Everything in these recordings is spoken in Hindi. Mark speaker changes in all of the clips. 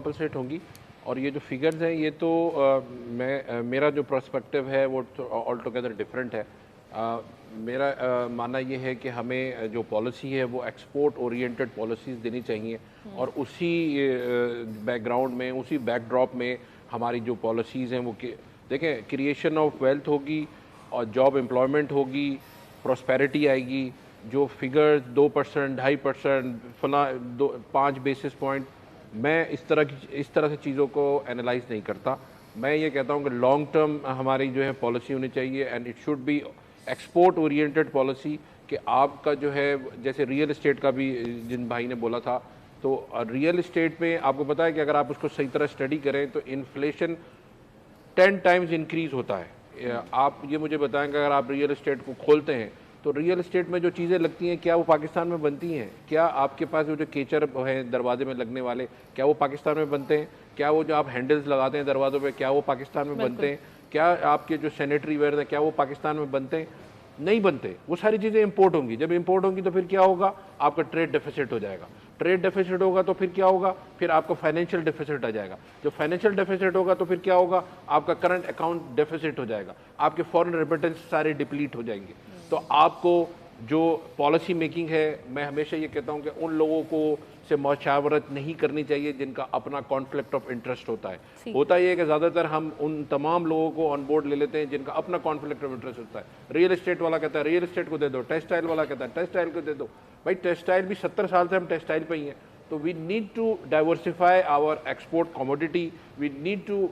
Speaker 1: कॉम्पनसेट होंगी। और ये जो फिगर्स हैं ये तो मेरा जो पर्सपेक्टिव है वो ऑल टुगेदर डिफरेंट है। मेरा मानना ये है कि हमें जो पॉलिसी है वो एक्सपोर्ट ओरिएंटेड पॉलिसीज़ देनी चाहिए और उसी बैकग्राउंड में, उसी बैकड्रॉप में हमारी जो पॉलिसीज़ हैं वो देखें, क्रिएशन ऑफ वेल्थ होगी और जॉब एम्प्लॉयमेंट होगी, प्रॉस्पेरिटी आएगी। जो फिगर्स 2%, 2.5%, फला 5 बेसिस पॉइंट, मैं इस तरह से चीज़ों को एनालाइज नहीं करता। मैं ये कहता हूँ कि लॉन्ग टर्म हमारी जो है पॉलिसी होनी चाहिए and it should be export oriented policy. कि आपका जो है, जैसे रियल इस्टेट का भी जिन भाई ने बोला था, तो रियल इस्टेट में आपको पता है कि अगर आप उसको सही तरह स्टडी करें तो इन्फ्लेशन 10 टाइम्स इंक्रीज़ होता है। आप ये मुझे बताएं कि अगर आप रियल इस्टेट को खोलते हैं तो रियल इस्टेट में जो चीज़ें लगती हैं क्या वो पाकिस्तान में बनती हैं? क्या आपके पास वो जो केचर हैं दरवाजे में लगने वाले, क्या वो पाकिस्तान में बनते हैं? क्या वो जो आप हैंडल्स लगाते हैं दरवाज़ों पे, क्या वो पाकिस्तान में बनते हैं? क्या आपके जो सैनिटरी वेयर हैं क्या वो पाकिस्तान में बनते हैं? नहीं बनते। वो सारी चीज़ें इंपोर्ट होंगी। जब इंपोर्ट होंगी तो फिर क्या होगा? आपका ट्रेड डेफिसिट हो जाएगा। ट्रेड डेफिसिट होगा तो फिर क्या होगा? फिर आपको फाइनेंशियल डेफिसिट आ जाएगा। जो फाइनेंशियल डेफिसिट होगा तो फिर क्या होगा? आपका करंट अकाउंट डेफिसिट हो जाएगा। आपके फॉरेन रेमिटेंस सारे डिप्लीट हो जाएंगे। तो आपको जो पॉलिसी मेकिंग है, मैं हमेशा ये कहता हूँ कि उन लोगों को से मशावरत नहीं करनी चाहिए जिनका अपना कॉन्फ्लिक्ट ऑफ इंटरेस्ट होता है। होता ये है कि ज़्यादातर हम उन तमाम लोगों को ऑन बोर्ड ले लेते हैं जिनका अपना कॉन्फ्लिक्ट ऑफ इंटरेस्ट होता है। रियल इस्टेट वाला कहता है रियल इस्टेट को दे दो, टेक्सटाइल वाला कहता है टेक्सटाइल को दे दो। भाई टेक्सटाइल भी 70 साल से हम टेक्सटाइल पे ही हैं। तो we need to diversify our export commodity, we need to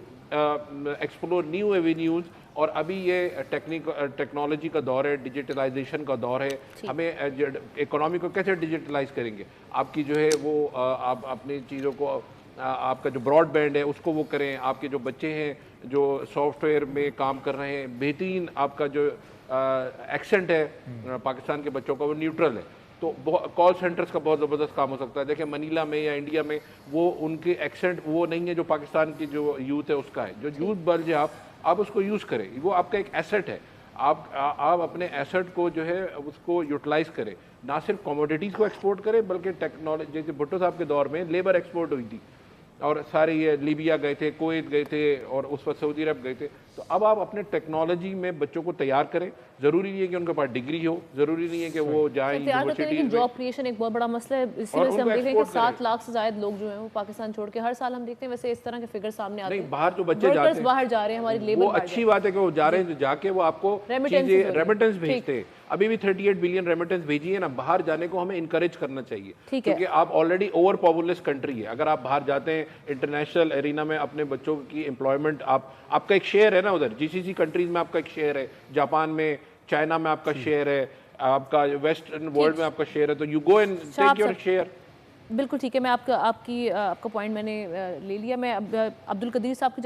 Speaker 1: explore new avenues. और अभी ये टेक्नोलॉजी का दौर है, डिजिटलाइजेशन का दौर है। हमें इकोनॉमी को कैसे डिजिटलाइज करेंगे? आपकी जो है वो आप अपनी चीज़ों को आपका जो ब्रॉडबैंड है उसको वो करें। आपके जो बच्चे हैं जो सॉफ्टवेयर में काम कर रहे हैं, बेहतरीन आपका जो एक्सेंट है पाकिस्तान के बच्चों का वो न्यूट्रल है। तो कॉल सेंटर्स का बहुत ज़बरदस्त काम हो सकता है। देखिए मनीला में या इंडिया में वो उनके एक्सेंट वो नहीं है जो पाकिस्तान की जो यूथ है उसका है। जो यूथ बल्ज है आप उसको यूज़ करें, वो आपका एक एसेट है। आप अपने एसेट को जो है उसको यूटिलाइज़ करें, ना सिर्फ कमोडिटीज़ को एक्सपोर्ट करें बल्कि टेक्नोलॉजी, जैसे भुट्टो साहब के दौर में लेबर एक्सपोर्ट हुई थी और सारे ये लीबिया गए थे, कुवैत गए थे और उस वक्त सऊदी अरब गए थे। तो अब आप अपने टेक्नोलॉजी में बच्चों को तैयार करें। ज़रूरी नहीं है कि उनके पास डिग्री हो, ज़रूरी नहीं है कि वो जाएं यूनिवर्सिटी में।
Speaker 2: जॉब क्रिएशन एक बहुत बड़ा मसला है। इसी वजह से हम देख रहे हैं कि 7 लाख से ज़्यादा लोग जो हैं वो पाकिस्तान छोड़ के हर साल हम देखते हैं वैसे इस तरह के फिगर सामने आते हैं।
Speaker 1: नहीं, बाहर जो बच्चे जाते हैं,
Speaker 2: बाहर जा रहे हैं, हमारी लेबर
Speaker 1: वो अच्छी बात है कि वो जा रहे हैं, जाके वो आपको रेमिटेंस भेजते हैं। अभी भी 38 बिलियन रेमिटेंस भेजी है ना। बाहर जाने को हमें इनकरेज करना चाहिए क्योंकि आप ऑलरेडी ओवर पॉपुलस कंट्री है। अगर आप बाहर जाते हैं इंटरनेशनल एरिना में, अपने बच्चों की एम्प्लॉयमेंट, आपका एक शेयर है ना उधर, जीसीसी कंट्रीज में आपका एक शेयर है, जापान में, चाइना में आपका शेयर है, आपका वेस्टर्न वर्ल्ड में आपका शेयर है। तो you go and take your share.
Speaker 2: बिल्कुल ठीक है। मैं आपका पॉइंट मैंने ले लिया। मैं अब्दुल कदीर साहब की